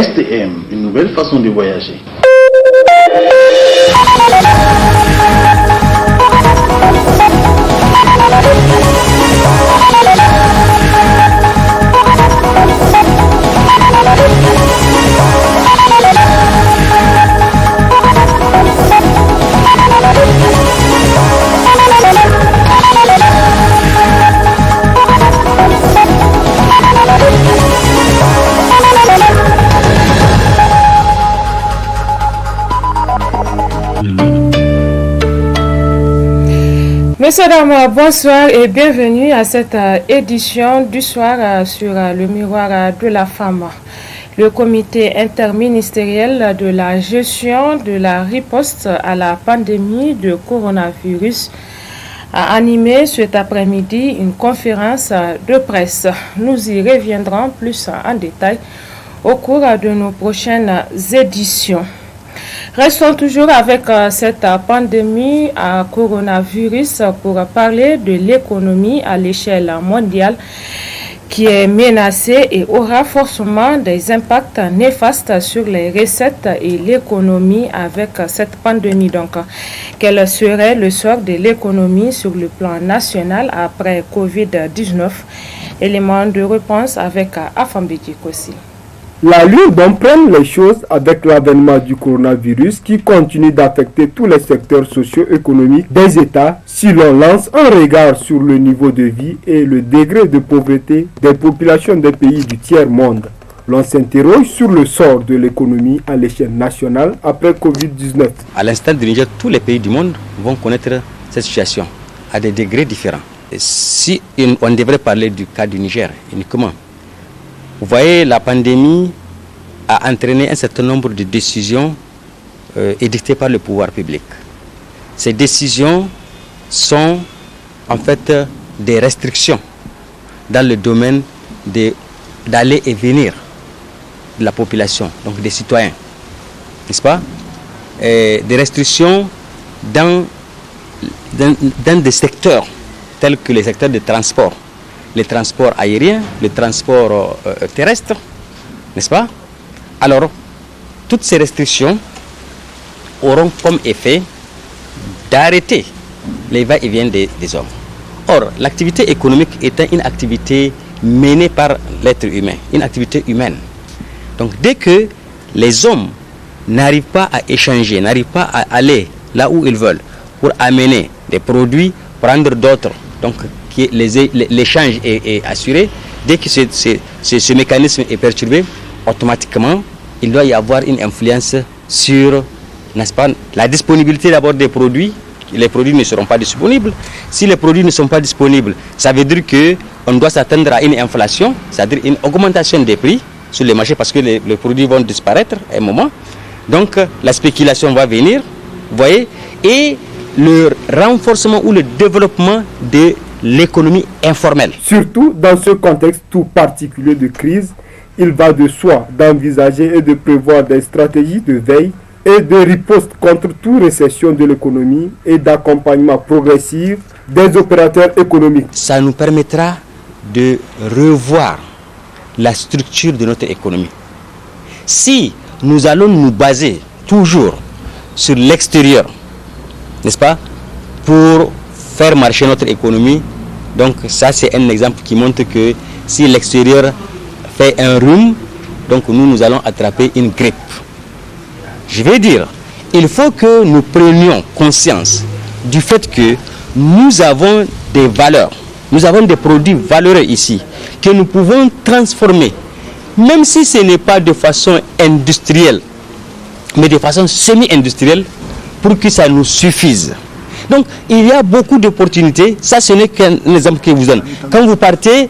STM, une nouvelle façon de voyager. Messieurs, dames, bonsoir et bienvenue à cette édition du soir sur le miroir de la femme. Le comité interministériel de la gestion de la riposte à la pandémie de coronavirus a animé cet après-midi une conférence de presse. Nous y reviendrons plus en détail au cours de nos prochaines éditions. Restons toujours avec cette pandémie à coronavirus pour parler de l'économie à l'échelle mondiale qui est menacée et aura forcément des impacts néfastes sur les recettes et l'économie avec cette pandémie. Donc, quel serait le sort de l'économie sur le plan national après Covid-19? Élément de réponse avec Afambidi Kossi. La ligne dont prennent les choses avec l'avènement du coronavirus qui continue d'affecter tous les secteurs socio-économiques des États si l'on lance un regard sur le niveau de vie et le degré de pauvreté des populations des pays du tiers-monde. L'on s'interroge sur le sort de l'économie à l'échelle nationale après Covid-19. À l'instant du Niger, tous les pays du monde vont connaître cette situation à des degrés différents. Et si on devrait parler du cas du Niger uniquement, vous voyez, la pandémie a entraîné un certain nombre de décisions édictées par le pouvoir public. Ces décisions sont en fait des restrictions dans le domaine d'aller et venir de la population, donc des citoyens, n'est-ce pas? Et des restrictions dans des secteurs tels que les secteurs de transport. Les transports aériens, les transports terrestres, n'est-ce pas? Alors, toutes ces restrictions auront comme effet d'arrêter les va-et-vient des hommes. Or, l'activité économique étant une activité menée par l'être humain, une activité humaine. Donc, dès que les hommes n'arrivent pas à échanger, n'arrivent pas à aller là où ils veulent pour amener des produits, prendre d'autres, donc l'échange est assuré, dès que ce mécanisme est perturbé, automatiquement, il doit y avoir une influence sur, n'est-ce pas, la disponibilité d'abord des produits. Les produits ne seront pas disponibles. Si les produits ne sont pas disponibles, ça veut dire qu'on doit s'attendre à une inflation, c'est-à-dire une augmentation des prix sur les marchés parce que les produits vont disparaître à un moment. Donc, la spéculation va venir, vous voyez, et le renforcement ou le développement de l'économie informelle. Surtout dans ce contexte tout particulier de crise, il va de soi d'envisager et de prévoir des stratégies de veille et de riposte contre toute récession de l'économie et d'accompagnement progressif des opérateurs économiques. Ça nous permettra de revoir la structure de notre économie. Si nous allons nous baser toujours sur l'extérieur, n'est-ce pas, pour faire marcher notre économie, donc ça c'est un exemple qui montre que si l'extérieur fait un rhume, donc nous allons attraper une grippe. Je veux dire, il faut que nous prenions conscience du fait que nous avons des valeurs, nous avons des produits valeureux ici, que nous pouvons transformer, même si ce n'est pas de façon industrielle, mais de façon semi-industrielle, pour que ça nous suffise. Donc, il y a beaucoup d'opportunités. Ça, ce n'est qu'un exemple que je vous donne. Quand vous partez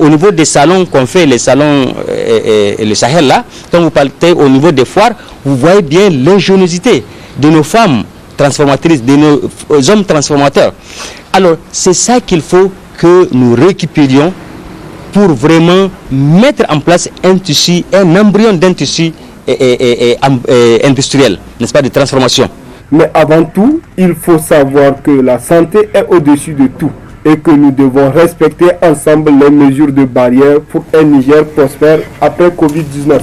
au niveau des salons qu'on fait, les salons et le Sahel là, quand vous partez au niveau des foires, vous voyez bien l'ingéniosité de nos femmes transformatrices, de nos hommes transformateurs. Alors, c'est ça qu'il faut que nous récupérions pour vraiment mettre en place un tissu, un embryon d'un tissu industriel, n'est-ce pas, de transformation. Mais avant tout, il faut savoir que la santé est au-dessus de tout et que nous devons respecter ensemble les mesures de barrière pour un Niger prospère après Covid-19.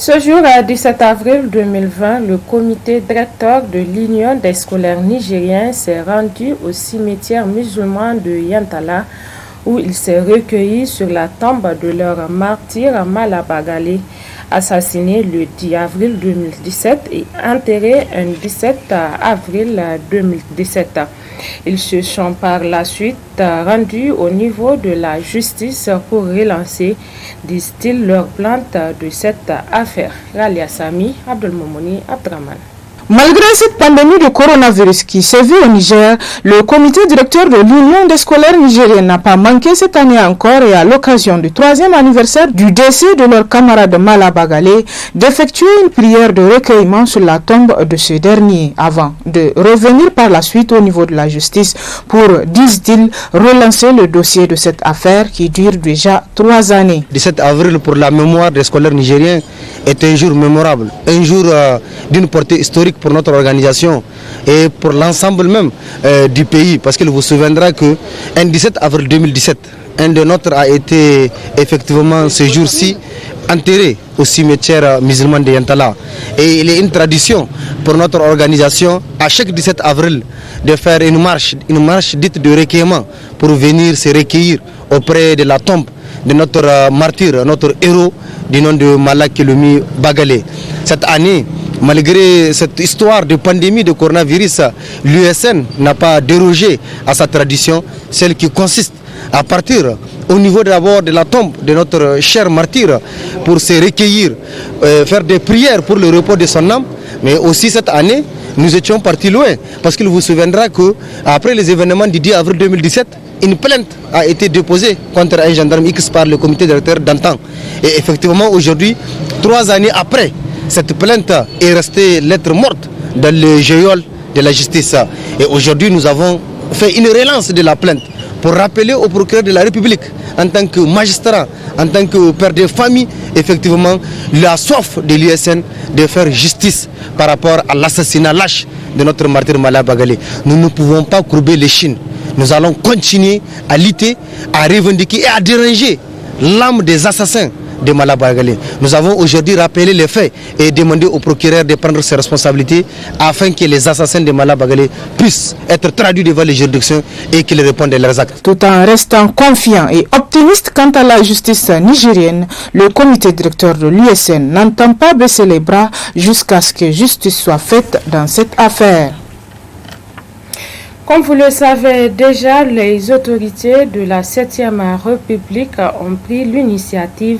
Ce jour, 17 avril 2020, le comité directeur de l'Union des scolaires nigériens s'est rendu au cimetière musulman de Yantala, où il s'est recueilli sur la tombe de leur martyr Malabagale, assassiné le 10 avril 2017 et enterré le 17 avril 2017. Ils se sont par la suite rendus au niveau de la justice pour relancer, disent-ils, leur plainte de cette affaire. Ralia Sami, Abdelmoumouni, Abdraman. Malgré cette pandémie de coronavirus qui sévit au Niger, le comité directeur de l'Union des scolaires nigériens n'a pas manqué cette année encore et à l'occasion du 3e anniversaire du décès de leur camarade Malabagale d'effectuer une prière de recueillement sur la tombe de ce dernier avant de revenir par la suite au niveau de la justice pour, disent-ils, relancer le dossier de cette affaire qui dure déjà 3 années. 17 avril pour la mémoire des scolaires nigériens est un jour mémorable, un jour d'une portée historique pour notre organisation et pour l'ensemble même du pays, parce qu'il vous souviendra que un 17 avril 2017, un de nôtres a été effectivement ce jour-ci enterré au cimetière musulman de Yantala. Et il est une tradition pour notre organisation à chaque 17 avril de faire une marche dite de recueillement pour venir se recueillir auprès de la tombe de notre martyr, notre héros du nom de Malabagale Bagale. Cette année, malgré cette histoire de pandémie de coronavirus, l'USN n'a pas dérogé à sa tradition, celle qui consiste à partir au niveau d'abord de la tombe de notre cher martyr pour se recueillir, faire des prières pour le repos de son âme. Mais aussi cette année, nous étions partis loin, parce qu'il vous souviendra qu'après les événements du 10 avril 2017, une plainte a été déposée contre un gendarme X par le comité directeur d'antan. Et effectivement, aujourd'hui, 3 années après, cette plainte est restée lettre morte dans le geôle de la justice. Et aujourd'hui, nous avons fait une relance de la plainte pour rappeler au procureur de la République, en tant que magistrat, en tant que père de famille, effectivement, la soif de l'USN de faire justice par rapport à l'assassinat lâche de notre martyr Malabagale. Nous ne pouvons pas courber les chines. Nous allons continuer à lutter, à revendiquer et à déranger l'âme des assassins de Malabagale. Nous avons aujourd'hui rappelé les faits et demandé au procureur de prendre ses responsabilités afin que les assassins de Malabagale puissent être traduits devant les juridictions et qu'ils répondent de leurs actes. Tout en restant confiant et optimiste quant à la justice nigérienne, le comité directeur de l'USN n'entend pas baisser les bras jusqu'à ce que justice soit faite dans cette affaire. Comme vous le savez déjà, les autorités de la 7e République ont pris l'initiative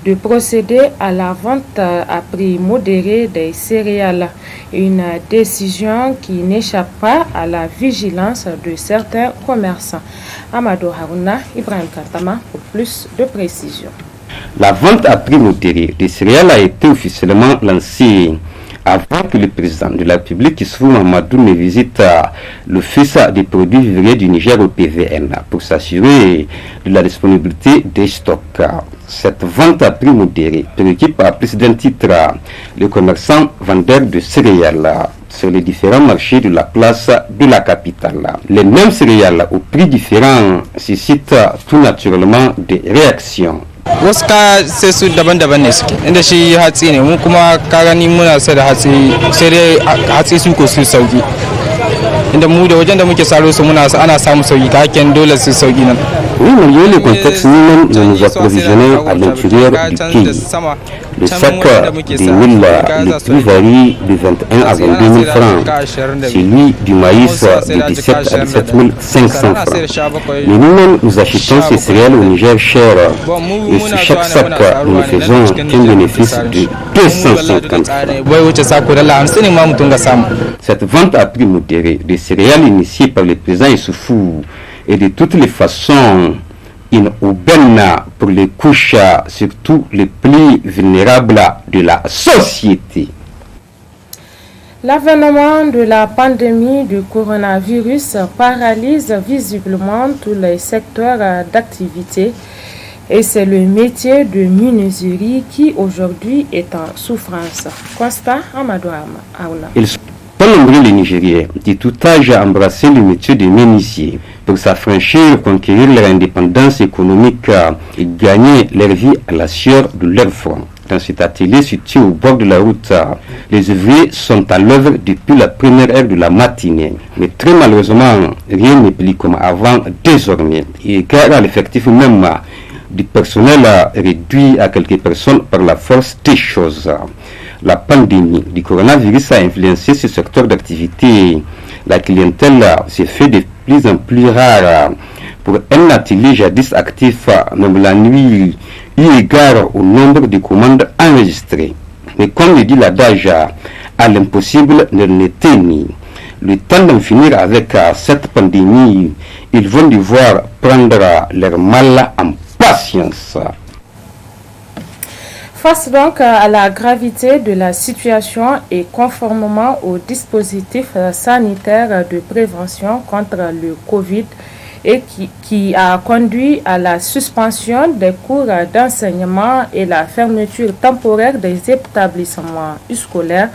de procéder à la vente à prix modéré des céréales. Une décision qui n'échappe pas à la vigilance de certains commerçants. Amadou Harouna, Ibrahim Katama pour plus de précisions. La vente à prix modéré des céréales a été officiellement lancée avant que le président de la République, Issoufou Mahamadou, ne visite l'office des produits vivriers du Niger au PVN pour s'assurer de la disponibilité des stocks. Cette vente à prix modéré préoccupe à plus d'un titre les commerçants vendeurs de céréales sur les différents marchés de la place de la capitale. Les mêmes céréales au prix différents suscitent tout naturellement des réactions. wasu ka sai su daban-daban ne suke inda shi hatsi ne mu kuma ka gani muna sai da hatsi sai dai hatsi su ko su sauki inda mu da wajen da muke saro su muna ana samu sauki ta hakan dole su sauki nan. Oui, malgré le contexte, nous-mêmes nous approvisionnons à l'intérieur du pays. Le sac de mil, le prix varie de 21 à 22 000 francs. Celui du maïs de 17 à 17 500 francs. Mais nous-mêmes, nous achetons ces céréales au Niger cher. Et sur chaque sac, nous ne faisons qu'un bénéfice de 250 francs. Cette vente à prix modéré des céréales initiée par le président Issoufou et de toutes les façons une aubaine pour les couches, surtout les plus vulnérables de la société. L'avènement de la pandémie du coronavirus paralyse visiblement tous les secteurs d'activité et c'est le métier de menuiserie qui aujourd'hui est en souffrance. Constat Amadou Aouna. Pas nombreux les Nigériens de tout âge à embrasser le métier de menuisier pour s'affranchir, conquérir leur indépendance économique et gagner leur vie à la sueur de leur front. Dans cet atelier situé au bord de la route, les ouvriers sont à l'œuvre depuis la première heure de la matinée. Mais très malheureusement, rien n'est plus comme avant désormais. Et car à l'effectif même du personnel réduit à quelques personnes par la force des choses. La pandémie du coronavirus a influencé ce secteur d'activité. La clientèle s'est fait de plus en plus rare. Pour un atelier jadis actif, même la nuit, eu égard au nombre de commandes enregistrées. Mais comme le dit l'adage, à l'impossible ne l'était ni. Le temps d'en finir avec cette pandémie, ils vont devoir prendre leur mal en patience. Face donc à la gravité de la situation et conformément au dispositif sanitaire de prévention contre le Covid et qui a conduit à la suspension des cours d'enseignement et la fermeture temporaire des établissements scolaires,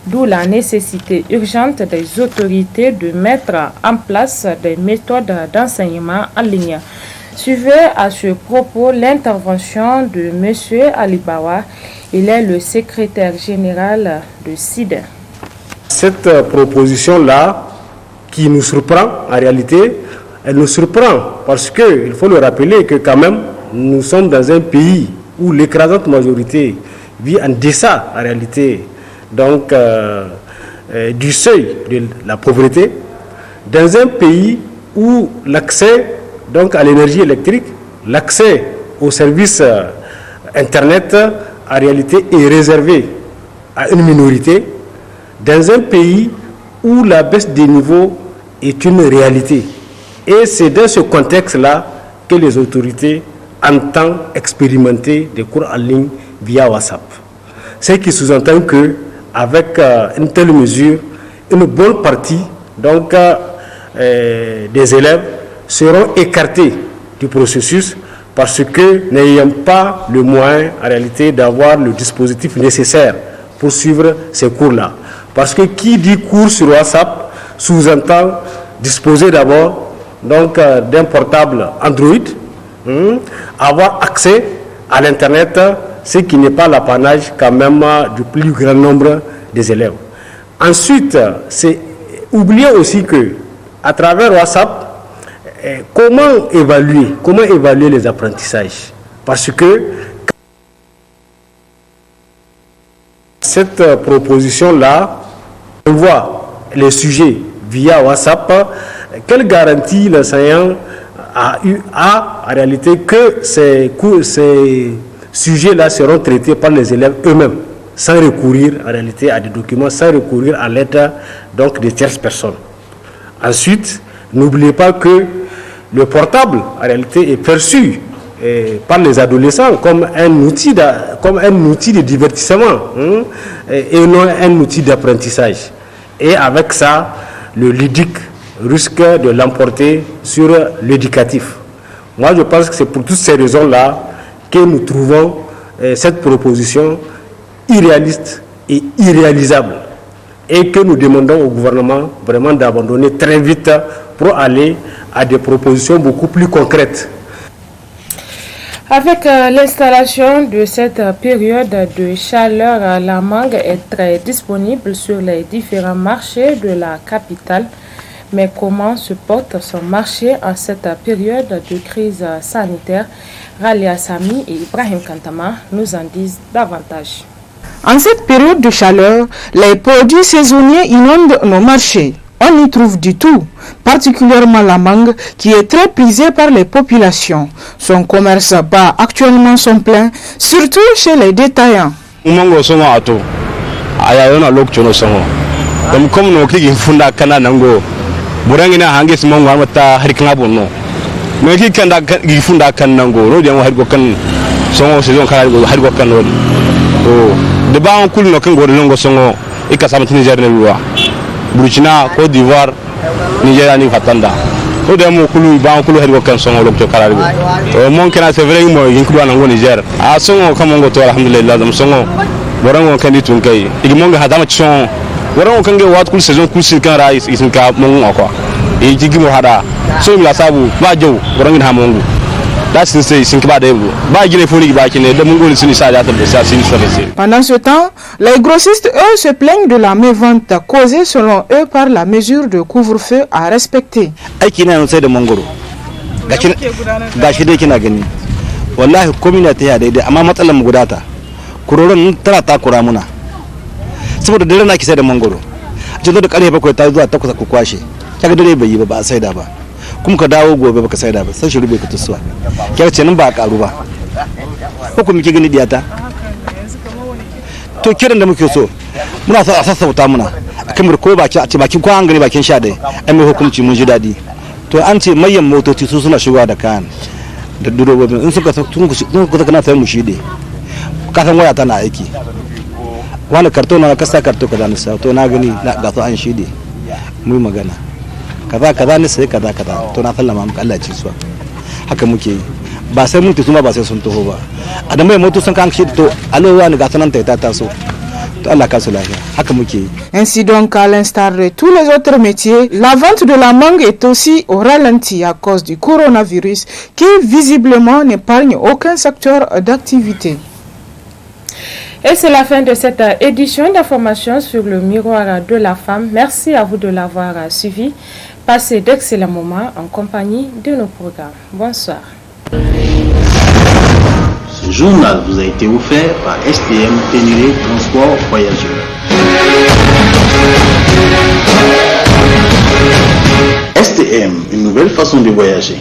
d'où la nécessité urgente des autorités de mettre en place des méthodes d'enseignement en ligne. Suivez à ce propos l'intervention de M. Alibawa. Il est le secrétaire général de SIDE. Cette proposition-là, qui nous surprend en réalité, elle nous surprend parce que, il faut le rappeler que quand même, nous sommes dans un pays où l'écrasante majorité vit en deçà en réalité donc, du seuil de la pauvreté, dans un pays où l'accès donc à l'énergie électrique, l'accès aux services Internet en réalité est réservé à une minorité, dans un pays où la baisse des niveaux est une réalité. Et c'est dans ce contexte-là que les autorités entendent expérimenter des cours en ligne via WhatsApp. Ce qui sous-entend que, avec une telle mesure, une bonne partie donc, des élèves seront écartés du processus parce que n'ayant pas le moyen en réalité d'avoir le dispositif nécessaire pour suivre ces cours-là. Parce que qui dit cours sur WhatsApp sous-entend disposer d'abord donc d'un portable Android, avoir accès à l'internet, ce qui n'est pas l'apanage quand même du plus grand nombre des élèves. Ensuite, c'est oublier aussi que à travers WhatsApp, comment évaluer les apprentissages? Parce que cette proposition-là, on voit les sujets via WhatsApp, quelle garantie l'enseignant a en réalité que ces sujets-là seront traités par les élèves eux-mêmes, sans recourir en réalité à des documents, sans recourir à l'aide donc des tierces personnes. Ensuite, n'oubliez pas que le portable en réalité est perçu par les adolescents comme un outil de divertissement et non un outil d'apprentissage. Et avec ça, le ludique risque de l'emporter sur l'éducatif. Moi, je pense que c'est pour toutes ces raisons-là que nous trouvons cette proposition irréaliste et irréalisable et que nous demandons au gouvernement vraiment d'abandonner très vite pour aller à des propositions beaucoup plus concrètes. Avec l'installation de cette période de chaleur, la mangue est très disponible sur les différents marchés de la capitale. Mais comment se porte son marché en cette période de crise sanitaire? Ralia Sami et Ibrahim Kantama nous en disent davantage. En cette période de chaleur, les produits saisonniers inondent nos marchés. On y trouve du tout, particulièrement la mangue qui est très prisée par les populations. Son commerce bat actuellement son plein, surtout chez les détaillants. Mango songo ato ayayona lokchono songo dum comme no kigi funda kana nango burangina hange simongo amata harikanga bonno me ki kanda gi funda kan nango no dem hargo kan songo saison kala hargo kan no de ba on kul no kan go longo songo ikasamati Niger ne luwa Burkina Côte d'Ivoire Nigeria ni fatanda o de mo kulu ba on kulu hargo kan songo lokcho kala mon kana c'est vrai mo yinkulu nango Niger a songo kamongo to alhamdulillah dum songo borango kan ditun kai igimonga hadama chon borango kan ge wat kul saison kul sin kan rais isin ka mon akwa e jigi mo hada so mi la sabu ba jow borango ha mongu Pendant ce temps, les grossistes, eux, se plaignent de la mévente causée, selon eux, par la mesure de couvre-feu à respecter. Wallahi komina ta ya daidai amma matsalar mu gudata kuroron tana takura muna saboda dare na ki sai da mangoro jin da karfe 7 ta zuwa 8 ku kwashe kaga dare bai yi ba a saida ba kuma ka dawo gobe baka saida ba sai shi rube ka tusuwa kyar ce nan ba a karu ba ko muke gani diyata to kiran da muke so muna so a sassauta muna akan ko baki a ce bakin ko an gani bakin 11 ai mai hukunci mun ji dadi to an ce mayan motoci su suna shigowa da kayan da durobobin in suka kana sai mu shide kasan waya tana aiki wani karto na kasa karto kaza ne sai to na gani ga to an shide mu magana kaza ne sai kaza to na sallama muku Allah ya ci su haka muke yi ba sai mun tsuma ba sai sun taho ba a da mai moto sun kan shide to alowa ne ga sanan ta taso. Ainsi donc, à l'instar de tous les autres métiers, la vente de la mangue est aussi au ralenti à cause du coronavirus qui visiblement n'épargne aucun secteur d'activité. Et c'est la fin de cette édition d'information sur le miroir de la femme. Merci à vous de l'avoir suivi. Passez d'excellents moments en compagnie de nos programmes. Bonsoir. Ce journal vous a été offert par STM Ténéré Transport Voyageurs. STM, une nouvelle façon de voyager.